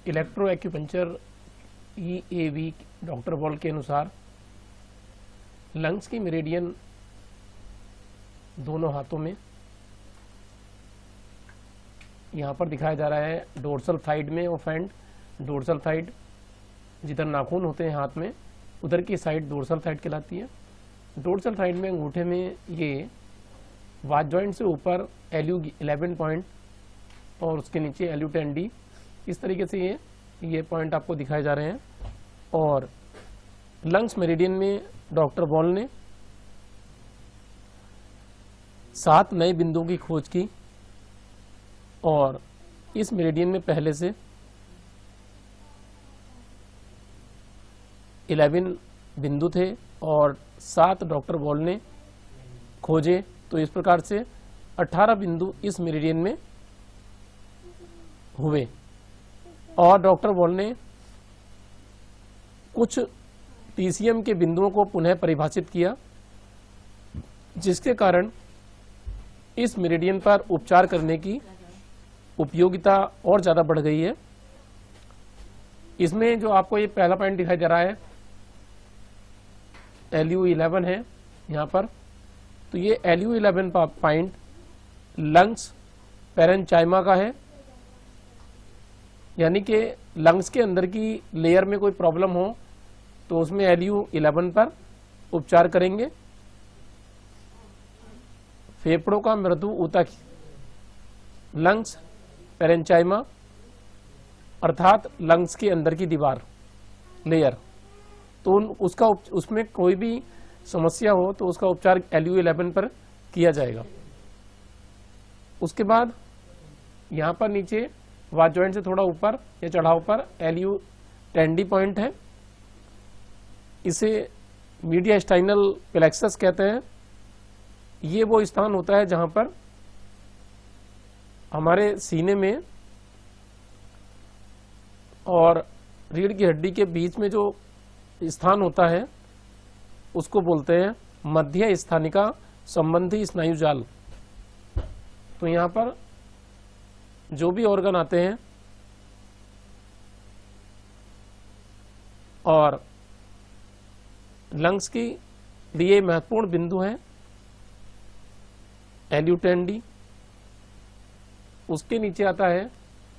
Electro acupuncture EAV doctor ball के अनुसार lungs की मेरिडियन दोनों हाथों में यहाँ पर दिखाया जा रहा है डोर्सल साइड में ऑफ हैंड। डोर्सल साइड जिधर नाखून होते हैं हाथ में उधर की साइड डोर्सल साइड कहलाती है। डोर्सल साइड में अंगूठे में ये वाच जॉइंट से ऊपर LU11 पॉइंट और उसके नीचे LU10D, इस तरीके से ये पॉइंट आपको दिखाए जा रहे हैं। और लंग्स मेरिडियन में डॉक्टर बॉल ने 7 नए बिंदुओं की खोज की और इस मेरिडियन में पहले से 11 बिंदु थे और 7 डॉक्टर बॉल ने खोजे, तो इस प्रकार से 18 बिंदु इस मेरिडियन में हुए। और डॉक्टर बॉल ने कुछ TCM के बिंदुओं को पुनः परिभाषित किया, जिसके कारण इस मेरिडियन पर उपचार करने की उपयोगिता और ज़्यादा बढ़ गई है। इसमें जो आपको ये पहला पॉइंट दिखाई दे रहा है LU11 है यहाँ पर, तो ये LU11 पॉइंट लंग्स पैरेंचाइमा का है, यानी कि लंग्स के अंदर की लेयर में कोई प्रॉब्लम हो तो उसमें LU11 पर उपचार करेंगे। फेफड़ों का मृदु ऊतक लंग्स पैरेंचाइमा अर्थात लंग्स के अंदर की दीवार लेयर, तो उसमें कोई भी समस्या हो तो उसका उपचार LU11 पर किया जाएगा। उसके बाद यहाँ पर नीचे वाच जॉइंट से थोड़ा ऊपर या चढ़ाव पर LU10D पॉइंट है, इसे मीडियास्टाइनल प्लेक्सस कहते हैं। ये वो स्थान होता है जहां पर हमारे सीने में और रीढ़ की हड्डी के बीच में जो स्थान होता है उसको बोलते हैं मध्य स्थानिका संबंधी स्नायु जाल। तो यहाँ पर जो भी ऑर्गन आते हैं और लंग्स के लिए महत्वपूर्ण बिंदु हैं LU10D, उसके नीचे आता है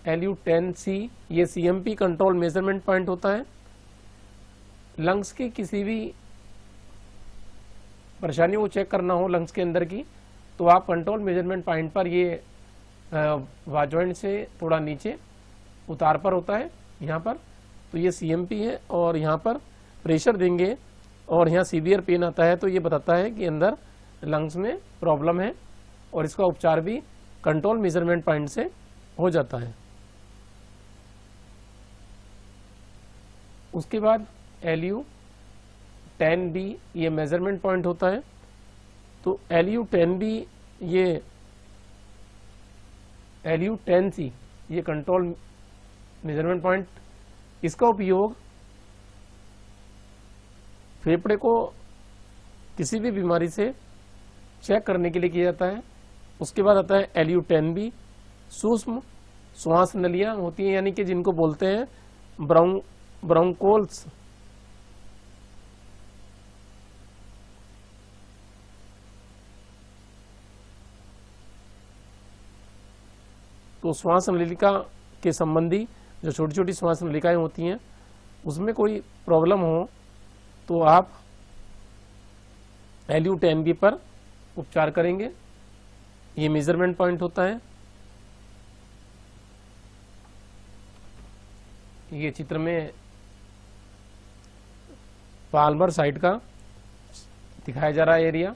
LU10C, ये CMP कंट्रोल मेजरमेंट पॉइंट होता है। लंग्स की किसी भी परेशानियों को चेक करना हो लंग्स के अंदर की, तो आप कंट्रोल मेजरमेंट पॉइंट पर, ये वाच जॉइंट से थोड़ा नीचे उतार पर होता है यहाँ पर, तो ये CMP है। और यहाँ पर प्रेशर देंगे और यहाँ सीवियर पेन आता है, तो ये बताता है कि अंदर लंग्स में प्रॉब्लम है और इसका उपचार भी कंट्रोल मेजरमेंट पॉइंट से हो जाता है। उसके बाद LU10D ये मेजरमेंट पॉइंट होता है। तो LU10B ये LU10C ये कंट्रोल मेजरमेंट पॉइंट, इसका उपयोग फेफड़े को किसी भी बीमारी से चेक करने के लिए किया जाता है। उसके बाद आता है LU10B, सूक्ष्म श्वास नलियां होती हैं, यानी कि जिनको बोलते हैं ब्रोंकोल्स। तो श्वास नलिका के संबंधी जो छोटी छोटी श्वास नलिकाएं होती हैं उसमें कोई प्रॉब्लम हो तो आप LU10B पर उपचार करेंगे। ये मेजरमेंट पॉइंट होता है। ये चित्र में पाल्मर साइड का दिखाया जा रहा है एरिया,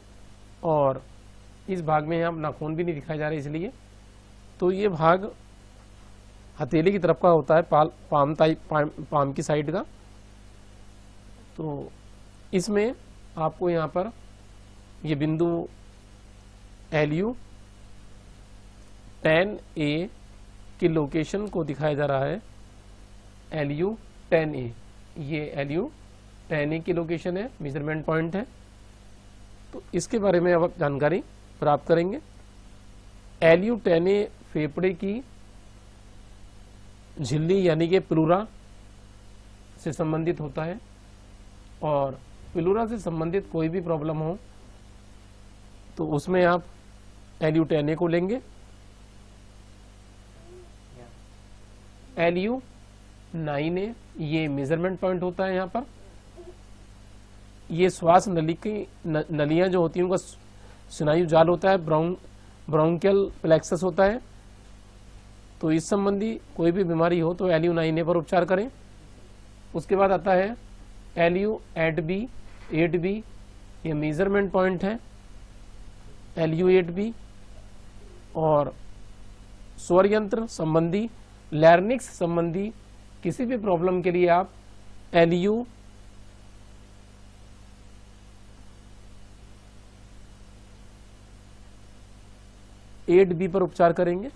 और इस भाग में यहाँ नाखून भी नहीं दिखाया जा रहा है, इसलिए तो ये भाग हथेली की तरफ का होता है, पाम की साइड का। तो इसमें आपको यहाँ पर ये बिंदु LU10A की लोकेशन को दिखाया जा रहा है। LU10A ये LU10A की लोकेशन है, मेजरमेंट पॉइंट है। तो इसके बारे में अब जानकारी प्राप्त करेंगे। LU10A फेफड़े की झिल्ली यानी कि प्लूरा से संबंधित होता है, और प्लूरा से संबंधित कोई भी प्रॉब्लम हो तो उसमें आप LU10A को लेंगे। LU9A ये मेजरमेंट पॉइंट होता है। यहाँ पर ये श्वास नली की नलियां जो होती हैं उनका स्नायु जाल होता है, ब्रोंकियल प्लेक्सस होता है। तो इस संबंधी कोई भी बीमारी हो तो LU9A पर उपचार करें। उसके बाद आता है LU8B ये मेजरमेंट पॉइंट है LU8B। और स्वर यंत्र संबंधी, लैरिंक्स संबंधी किसी भी प्रॉब्लम के लिए आप LU8B पर उपचार करेंगे।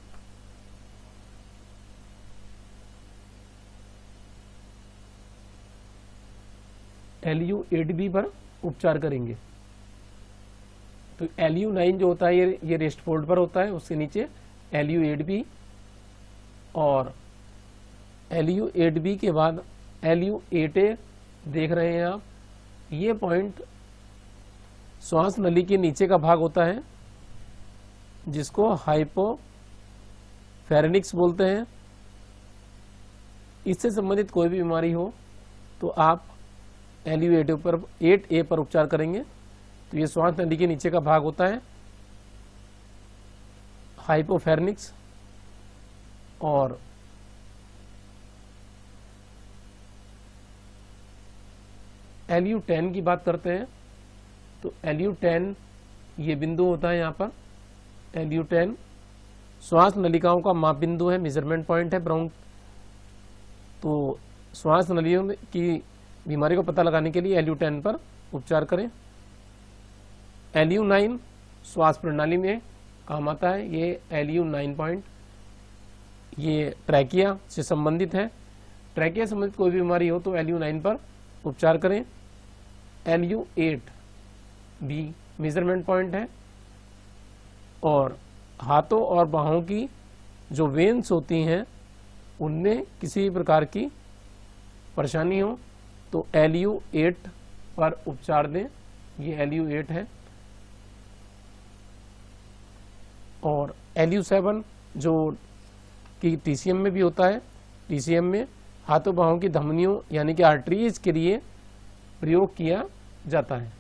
LU8B पर उपचार करेंगे। तो LU9 जो होता है ये रेस्ट फोल्ड पर होता है, उसके नीचे LU8B, और LU8B के बाद LU8A देख रहे हैं आप। ये पॉइंट श्वास नली के नीचे का भाग होता है जिसको हाइपोफेरेनिक्स बोलते हैं। इससे संबंधित कोई भी बीमारी हो तो आप LU8A पर उपचार करेंगे। तो ये श्वास नली के नीचे का भाग होता है हाइपोफेरेनिक्स। और LU10 की बात करते हैं तो LU10 ये बिंदु होता है यहाँ पर। LU10 श्वास नलिकाओं का माप बिंदु है, मेजरमेंट पॉइंट है तो श्वास नलियों की बीमारी को पता लगाने के लिए LU10 पर उपचार करें। LU9 श्वास प्रणाली में काम आता है। ये LU9 पॉइंट ये ट्रैकिया से संबंधित है। ट्रैकिया से संबंधित कोई भी बीमारी हो तो LU9 पर उपचार करें। LU8B मेजरमेंट पॉइंट है। और हाथों और बाहों की जो वेन्स होती हैं उनमें किसी भी प्रकार की परेशानी हो तो LU8 पर उपचार दें। ये LU8 है। और LU7 जो कि TCM में भी होता है। TCM में हाथों बाहों की धमनियों यानी कि आर्टरीज के लिए प्रयोग किया जाता है।